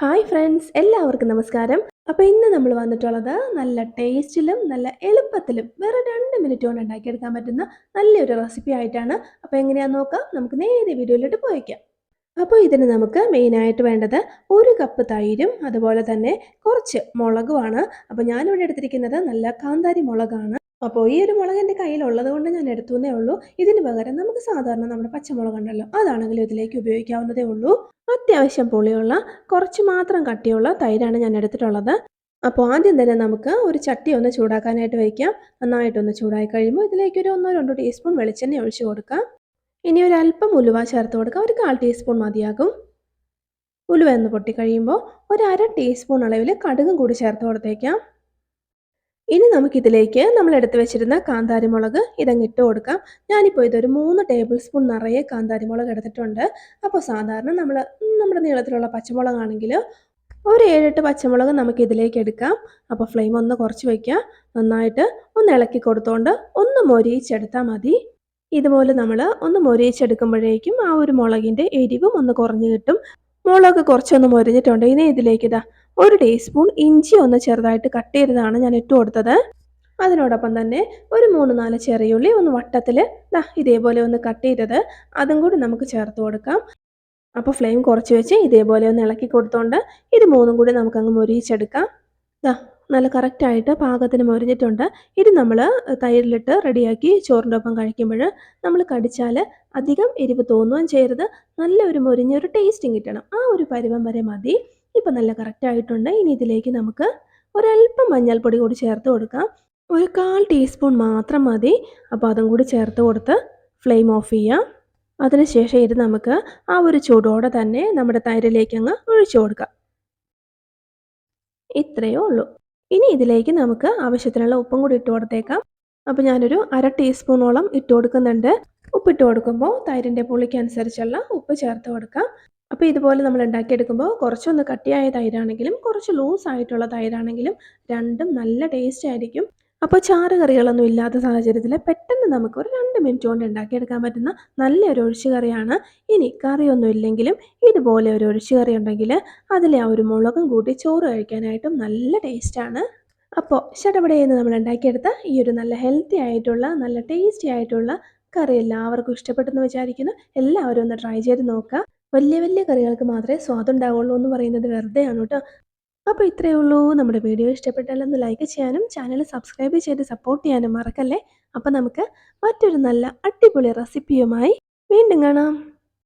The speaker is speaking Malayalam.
ഹായ് ഫ്രണ്ട്സ് എല്ലാവർക്കും നമസ്കാരം. അപ്പോൾ ഇന്ന് നമ്മൾ വന്നിട്ടുള്ളത് നല്ല ടേസ്റ്റിലും നല്ല എളുപ്പത്തിലും വെറും 2 മിനിറ്റ് കൊണ്ട് ഉണ്ടാക്കിയെടുക്കാൻ പറ്റുന്ന നല്ലൊരു റെസിപ്പി ആയിട്ടാണ്. അപ്പോൾ എങ്ങനെയാണെന്ന് നോക്കാം. നമുക്ക് നേരെ വീഡിയോയിലോട്ട് പോയേക്കാം. അപ്പോൾ ഇതിന് നമുക്ക് മെയിനായിട്ട് വേണ്ടത് 1 കപ്പ് തൈരും അതുപോലെ തന്നെ കുറച്ച് മുളകുമാണ്. അപ്പോൾ ഞാനിവിടെ എടുത്തിരിക്കുന്നത് നല്ല കാന്താരി മുളകാണ്. അപ്പോൾ ഈ ഒരു മുളക് എൻ്റെ കയ്യിലുള്ളത് കൊണ്ട് ഞാൻ എടുത്തുവെന്നേ ഉള്ളൂ. ഇതിന് പകരം നമുക്ക് സാധാരണ നമ്മുടെ പച്ചമുളക് ഉണ്ടല്ലോ, അതാണെങ്കിലും ഇതിലേക്ക് ഉപയോഗിക്കാവുന്നതേ ഉള്ളൂ. അത്യാവശ്യം പുളിയുള്ള കുറച്ച് മാത്രം കട്ടിയുള്ള തൈരാണ് ഞാൻ എടുത്തിട്ടുള്ളത്. അപ്പോൾ ആദ്യം തന്നെ നമുക്ക് ഒരു ചട്ടി ഒന്ന് ചൂടാക്കാനായിട്ട് വയ്ക്കാം. നന്നായിട്ടൊന്ന് ചൂടായി കഴിയുമ്പോൾ ഇതിലേക്ക് ഒരു 1-2 ടീസ്പൂൺ വെളിച്ചെണ്ണ ഒഴിച്ചു കൊടുക്കാം. ഇനി ഒരു അല്പം ഉലുവ ചേർത്ത് കൊടുക്കാം. ഒരു 1/4 ടീസ്പൂൺ മതിയാകും. ഉലുവ ഒന്ന് പൊട്ടിക്കഴിയുമ്പോൾ ഒരു 1/2 ടീസ്പൂൺ അളവിൽ കടുകും കൂടി ചേർത്ത് കൊടുത്തേക്കാം. ഇനി നമുക്കിതിലേക്ക് നമ്മൾ എടുത്തു വെച്ചിരുന്ന കാന്താരി മുളക് ഇതങ്ങ് ഇട്ട് കൊടുക്കാം. ഞാനിപ്പോൾ ഇതൊരു 3 ടേബിൾ സ്പൂൺ നിറയെ കാന്താരി മുളക് എടുത്തിട്ടുണ്ട്. അപ്പോൾ സാധാരണ നമ്മുടെ നീളത്തിലുള്ള പച്ചമുളകാണെങ്കിൽ ഒരു 7-8 പച്ചമുളക് നമുക്ക് ഇതിലേക്ക് എടുക്കാം. അപ്പോൾ ഫ്ലെയിം ഒന്ന് കുറച്ച് വയ്ക്കുക. നന്നായിട്ട് ഒന്ന് ഇളക്കി കൊടുത്തുകൊണ്ട് ഒന്ന് മൊരിയിച്ചെടുത്താൽ മതി. ഇതുപോലെ നമ്മൾ ഒന്ന് മൊരിയിച്ചെടുക്കുമ്പോഴേക്കും ആ ഒരു മുളകിൻ്റെ എരിവും ഒന്ന് കുറഞ്ഞു കിട്ടും. മുളക് കുറച്ചൊന്ന് മൊരിഞ്ഞിട്ടുണ്ട്. ഇനി ഇതിലേക്ക് ഒരു ടീസ്പൂൺ ഇഞ്ചി ഒന്ന് ചെറുതായിട്ട് കട്ട് ചെയ്തതാണ് ഞാൻ ഇട്ട് കൊടുത്തത്. അതിനോടൊപ്പം തന്നെ ഒരു 3-4 ചെറിയുള്ളി ഒന്ന് വട്ടത്തിൽ ഇതേപോലെ ഒന്ന് കട്ട് ചെയ്തത് അതും കൂടി നമുക്ക് ചേർത്ത് കൊടുക്കാം. അപ്പോൾ ഫ്ലെയിം കുറച്ച് വെച്ച് ഇതേപോലെ ഒന്ന് ഇളക്കി കൊടുത്തോണ്ട് ഇത് മൂന്നും കൂടി നമുക്കങ്ങ് മൊരിയിച്ചെടുക്കാം. നല്ല കറക്റ്റായിട്ട് പാകത്തിന് മൊരിഞ്ഞിട്ടുണ്ട്. ഇത് നമ്മൾ തൈരിലിട്ട് റെഡിയാക്കി ചോറിൻ്റെ ഒപ്പം കഴിക്കുമ്പോൾ നമ്മൾ കടിച്ചാൽ അധികം എരിവ് തോന്നുകയും ചെയ്യരുത്. നല്ലൊരു മൊരിഞ്ഞൊരു ടേസ്റ്റും കിട്ടണം. ആ ഒരു പരുവം വരെ മതി. ഇപ്പം നല്ല കറക്റ്റായിട്ടുണ്ട്. ഇനി ഇതിലേക്ക് നമുക്ക് ഒരല്പം മഞ്ഞൾപ്പൊടി കൂടി ചേർത്ത് കൊടുക്കാം. ഒരു 1/4 ടീസ്പൂൺ മാത്രം മതി. അപ്പോൾ അതും കൂടി ചേർത്ത് കൊടുത്ത് ഫ്ലെയിം ഓഫ് ചെയ്യാം. അതിനുശേഷം ഇത് നമുക്ക് ആ ഒരു ചൂടോടെ തന്നെ നമ്മുടെ തൈരിലേക്ക് അങ്ങ് ഒഴിച്ചു കൊടുക്കാം. ഇത്രയേ ഉള്ളൂ. ഇനി ഇതിലേക്ക് നമുക്ക് ആവശ്യത്തിനുള്ള ഉപ്പും കൂടി ഇട്ട് കൊടുത്തേക്കാം. അപ്പോൾ ഞാനൊരു 1/2 ടീസ്പൂണോളം ഇട്ട് കൊടുക്കുന്നുണ്ട്. ഉപ്പിട്ട് കൊടുക്കുമ്പോൾ തൈരിൻ്റെ പുളിക്കനുസരിച്ചുള്ള ഉപ്പ് ചേർത്ത് കൊടുക്കാം. അപ്പോൾ ഇതുപോലെ നമ്മൾ ഉണ്ടാക്കിയെടുക്കുമ്പോൾ കുറച്ചൊന്ന് കട്ടിയായ തൈരാണെങ്കിലും കുറച്ച് ലൂസായിട്ടുള്ള തൈരാണെങ്കിലും രണ്ടും നല്ല ടേസ്റ്റ് ആയിരിക്കും. അപ്പോൾ ചാറ് കറികളൊന്നും ഇല്ലാത്ത സാഹചര്യത്തിൽ പെട്ടെന്ന് നമുക്ക് ഒരു 2 മിനിറ്റ് കൊണ്ട് ഉണ്ടാക്കിയെടുക്കാൻ പറ്റുന്ന നല്ലൊരു ഒഴിച്ചു കറിയാണ്. ഇനി കറിയൊന്നും ഇല്ലെങ്കിലും ഇതുപോലെ ഒരു ഒഴിച്ചു കറി ഉണ്ടെങ്കിൽ അതിലെ ആ ഒരു മുളകും കൂട്ടി ചോറ് കഴിക്കാനായിട്ടും നല്ല ടേസ്റ്റാണ്. അപ്പോൾ ചടപടയെന്ന് നമ്മൾ ഉണ്ടാക്കിയെടുത്ത ഈ ഒരു നല്ല ഹെൽത്തി ആയിട്ടുള്ള നല്ല ടേസ്റ്റി ആയിട്ടുള്ള കറി എല്ലാവർക്കും ഇഷ്ടപ്പെട്ടെന്ന് വിചാരിക്കുന്നു. എല്ലാവരും ഒന്ന് ട്രൈ ചെയ്ത് നോക്കുക. വലിയ വലിയ കറികൾക്ക് മാത്രമേ സ്വാദുണ്ടാവുള്ളൂ എന്ന് പറയുന്നത് വെറുതെയാണ് കേട്ടോ. അപ്പോൾ ഇത്രയേ ഉള്ളൂ. നമ്മുടെ വീഡിയോ ഇഷ്ടപ്പെട്ടാൽ ഒന്ന് ലൈക്ക് ചെയ്യാനും ചാനൽ സബ്സ്ക്രൈബ് ചെയ്ത് സപ്പോർട്ട് ചെയ്യാനും മറക്കല്ലേ. അപ്പോൾ നമുക്ക് മറ്റൊരു നല്ല അടിപൊളി റെസിപ്പിയുമായി വീണ്ടും കാണാം.